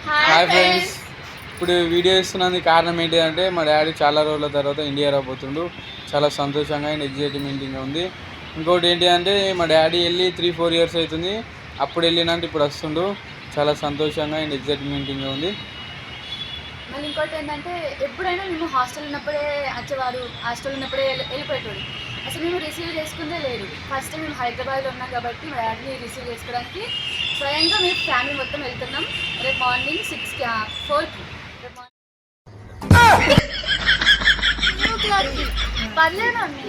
Hi friends, ఇప్పుడు video ఇస్తున్నందుకు కారణం ఏంటిదంటే మా డాడీ చాలా రోజుల తర్వాత ఇండియా రాబోతుండు. చాలా సంతోషంగా అండ్ ఎగ్జైట్మెంటింగ్గా ఉంది. ఇంకోటి ఏంటి అంటే మా డాడీ వెళ్ళి 3-4 ఇయర్స్ అవుతుంది. అప్పుడు వెళ్ళినంటే ఇప్పుడు వస్తుండు. చాలా సంతోషంగా అండ్ ఎగ్జైట్మెంటింగ్గా ఉంది. మళ్ళీ ఇంకోటి ఏంటంటే ఎప్పుడైనా మేము హాస్టల్ ఉన్నప్పుడే వచ్చేవారు, హాస్టల్ ఉన్నప్పుడే వెళ్ళిపోయేవాడు. అసలు మేము రిసీవ్ చేసుకుందే లేదు. ఫస్ట్ మేము హైదరాబాద్లో ఉన్నాం కాబట్టి మా డాడీని రిసీవ్ చేసుకోవడానికి స్వయంగా మేము ఫ్యామిలీ మొత్తం వెళ్తున్నాం. రేపు మార్నింగ్ 4కి రేపు పర్లేదు అండి.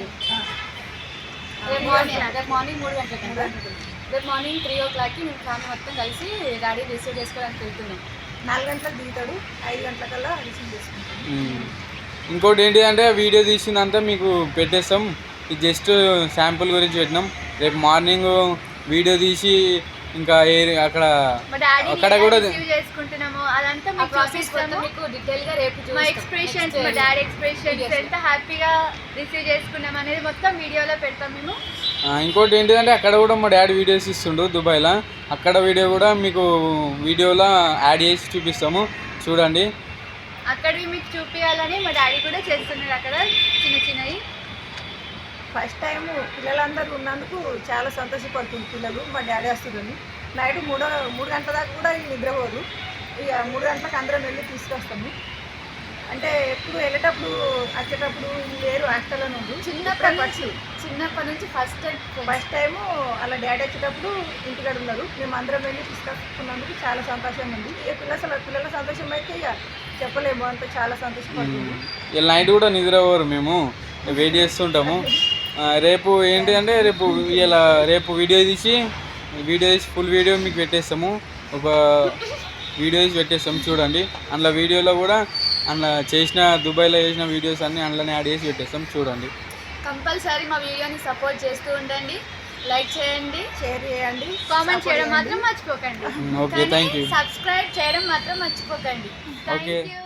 రేపు మార్నింగ్ 3 గంటలకి రేపు మార్నింగ్ 3 o'clockకి మేము ఫ్యామిలీ మొత్తం కలిసి డాడీ రిసీవ్ చేసుకోవడానికి వెళ్తున్నాం. 4 గంటలకు దిగుతాడు, 5 గంటలకల్లా రిసీవ్ చేసుకుంటాం. ఇంకోటి ఏంటి అంటే వీడియో తీసిందంతా మీకు పెట్టేస్తాం. ఇది జస్ట్ శాంపుల్ గురించి పెట్టినాం. రేపు మార్నింగ్ వీడియో తీసి ఇంకా అక్కడ కూడా చేసుకుంటున్నాము. అదంతా మీకు డీటెయిల్ గా రేపు మా ఎక్స్ప్రెషన్స్, మా డాడీ ఎక్స్ప్రెషన్స్ ఎంత హ్యాపీగా రిసీవ్ చేసుకున్నాం అనేది మొత్తం వీడియోలో పెడతాం మేము. ఇంకోటి ఏంటిదంటే అక్కడ కూడా మా డాడీ వీడియోస్ ఇస్తుండు దుబాయ్లో. అక్కడ వీడియో కూడా మీకు వీడియోలో యాడ్ చేసి చూపిస్తాము, చూడండి. అక్కడివి మీకు చూపించాలని మా డాడీ కూడా చేస్తున్నారు అక్కడ చిన్నవి. ఫస్ట్ టైం పిల్లలందరూ ఉన్నందుకు చాలా సంతోషపడుతుంది పిల్లలు. మా డాడీ వస్తుందని నైట్ 3 గంటల దాకా కూడా నిద్రపోదు. ఇక 3 గంటలకు అందరం వెళ్ళి తీసుకొస్తాము. అంటే ఎప్పుడు వెళ్ళేటప్పుడు వచ్చేటప్పుడు వేరు హాస్టల్లో నుండి చిన్నప్పటి నుంచి ఫస్ట్ టైము అలా డాడీ వచ్చేటప్పుడు ఇంటికాడ ఉన్నారు. మేము అందరం వెళ్ళి తీసుకొస్తున్నందుకు చాలా సంతోషంగా ఉంది. ఇక పిల్లల సంతోషం అయితే ఇక చెప్పలేము, అంత చాలా సంతోషపడుతుంది. ఇలా నైట్ కూడా నిద్రపోరు, మేము వెయిట్ చేస్తుంటాము. రేపు ఏంటి అంటే రేపు వీడియో తీసి ఫుల్ వీడియో మీకు పెట్టేస్తాము. ఒక వీడియో తీసి పెట్టేస్తాము, చూడండి. అందులో వీడియోలో కూడా దుబాయ్లో చేసిన వీడియోస్ అన్నీ అందులోనే యాడ్ చేసి పెట్టేస్తాం, చూడండి. కంపల్సరీ మా వీడియోని సపోర్ట్ చేస్తూ ఉండండి. లైక్ చేయండి, షేర్ చేయండి, కామెంట్ చేయడం మాత్రం మర్చిపోకండి. Okay, thank you. సబ్స్క్రైబ్ చేయడం మాత్రం మర్చిపోకండి. Thank you.